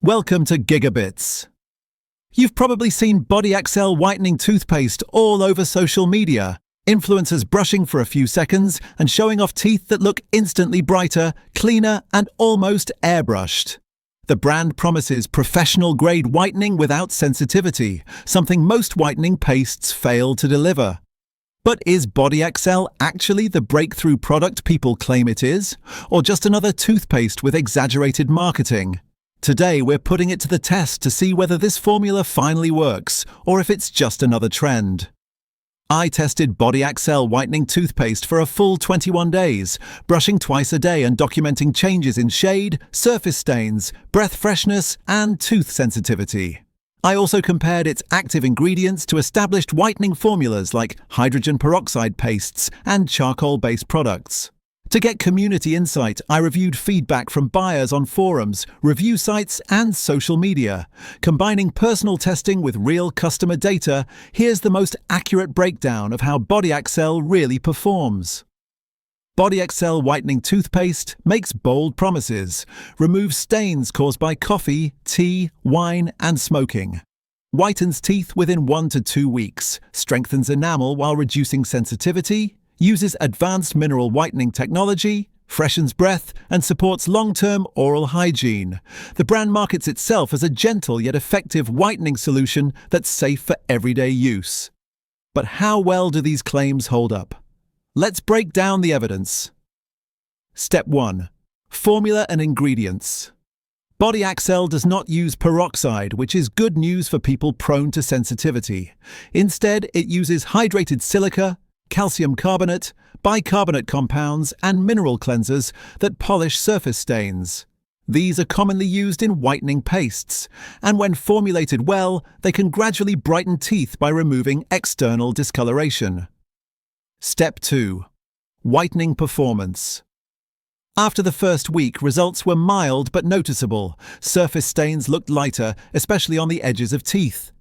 Welcome to GigaBits. You've probably seen BodyAccel Whitening Toothpaste all over social media. Influencers brushing for a few seconds and showing off teeth that look instantly brighter, cleaner, and almost airbrushed. The brand promises professional-grade whitening without sensitivity, something most whitening pastes fail to deliver. But is BodyAccel actually the breakthrough product people claim it is, or just another toothpaste with exaggerated marketing? Today we're putting it to the test to see whether this formula finally works, or if it's just another trend. I tested BodyAccel Whitening Toothpaste for a full 21 days, brushing twice a day and documenting changes in shade, surface stains, breath freshness, and tooth sensitivity. I also compared its active ingredients to established whitening formulas like hydrogen peroxide pastes and charcoal-based products. To get community insight, I reviewed feedback from buyers on forums, review sites, and social media. Combining personal testing with real customer data, here's the most accurate breakdown of how BodyAccel really performs. BodyAccel Whitening Toothpaste makes bold promises, removes stains caused by coffee, tea, wine, and smoking. Whitens teeth within 1 to 2 weeks, strengthens enamel while reducing sensitivity, uses advanced mineral whitening technology, freshens breath, and supports long-term oral hygiene. The brand markets itself as a gentle yet effective whitening solution that's safe for everyday use. But how well do these claims hold up? Let's break down the evidence. Step 1. Formula and ingredients. BodyAccel does not use peroxide, which is good news for people prone to sensitivity. Instead, it uses hydrated silica, calcium carbonate, bicarbonate compounds, and mineral cleansers that polish surface stains. These are commonly used in whitening pastes, and when formulated well, they can gradually brighten teeth by removing external discoloration. Step 2. Whitening performance. After the first week, results were mild but noticeable. Surface stains looked lighter, especially on the edges of teeth.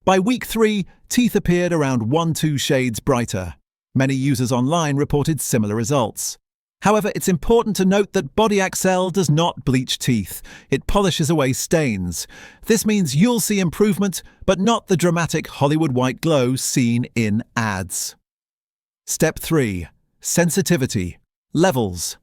By week 3, teeth appeared around 1–2 shades brighter. Many users online reported similar results. However, it's important to note that BodyAccel does not bleach teeth. It polishes away stains. This means you'll see improvement, but not the dramatic Hollywood white glow seen in ads. Step 3. Sensitivity. Levels.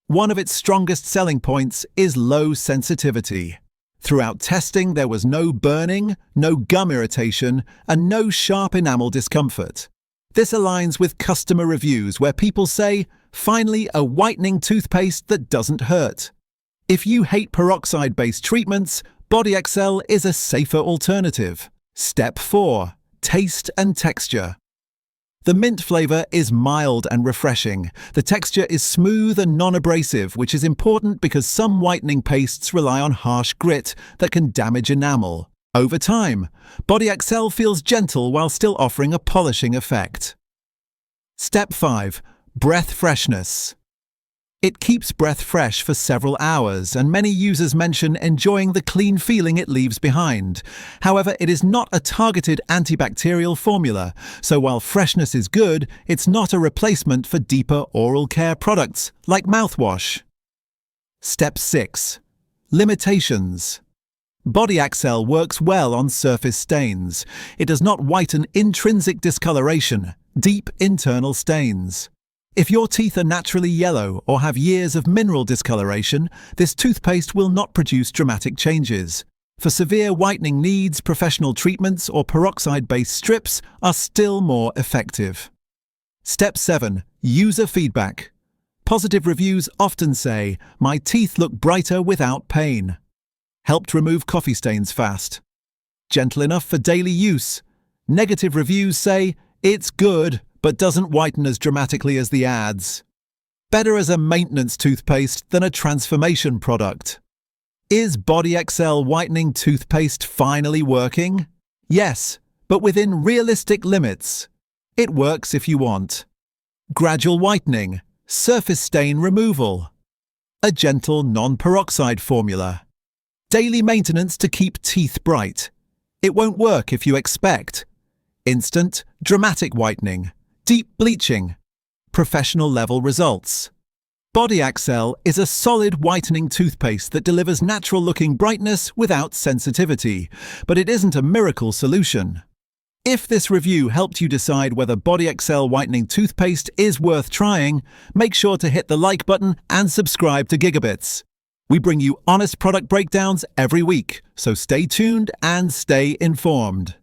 One of its strongest selling points is low sensitivity. Throughout testing, there was no burning, no gum irritation, and no sharp enamel discomfort. This aligns with customer reviews where people say, "Finally, a whitening toothpaste that doesn't hurt." If you hate peroxide-based treatments, BodyAccel is a safer alternative. Step 4. Taste and texture. The mint flavor is mild and refreshing. The texture is smooth and non-abrasive, which is important because some whitening pastes rely on harsh grit that can damage enamel. Over time, BodyAccel feels gentle while still offering a polishing effect. Step 5. Breath freshness. It keeps breath fresh for several hours, and many users mention enjoying the clean feeling it leaves behind. However, it is not a targeted antibacterial formula, so while freshness is good, it's not a replacement for deeper oral care products like mouthwash. Step 6. Limitations. BodyAccel works well on surface stains. It does not whiten intrinsic discoloration, deep internal stains. If your teeth are naturally yellow or have years of mineral discoloration, this toothpaste will not produce dramatic changes. For severe whitening needs, professional treatments or peroxide-based strips are still more effective. Step 7. User feedback. Positive reviews often say, "My teeth look brighter without pain." Helped remove coffee stains fast. Gentle enough for daily use. Negative reviews say, "It's good, but doesn't whiten as dramatically as the ads." Better as a maintenance toothpaste than a transformation product. Is BodyAccel Whitening Toothpaste finally working? Yes, but within realistic limits. It works if you want. Gradual whitening, surface stain removal. A gentle non-peroxide formula. Daily maintenance to keep teeth bright. It won't work if you expect instant, dramatic whitening, deep bleaching, professional level results. BodyAccel is a solid whitening toothpaste that delivers natural-looking brightness without sensitivity, but it isn't a miracle solution. If this review helped you decide whether BodyAccel Whitening Toothpaste is worth trying, make sure to hit the like button and subscribe to GigaBits. We bring you honest product breakdowns every week, so stay tuned and stay informed.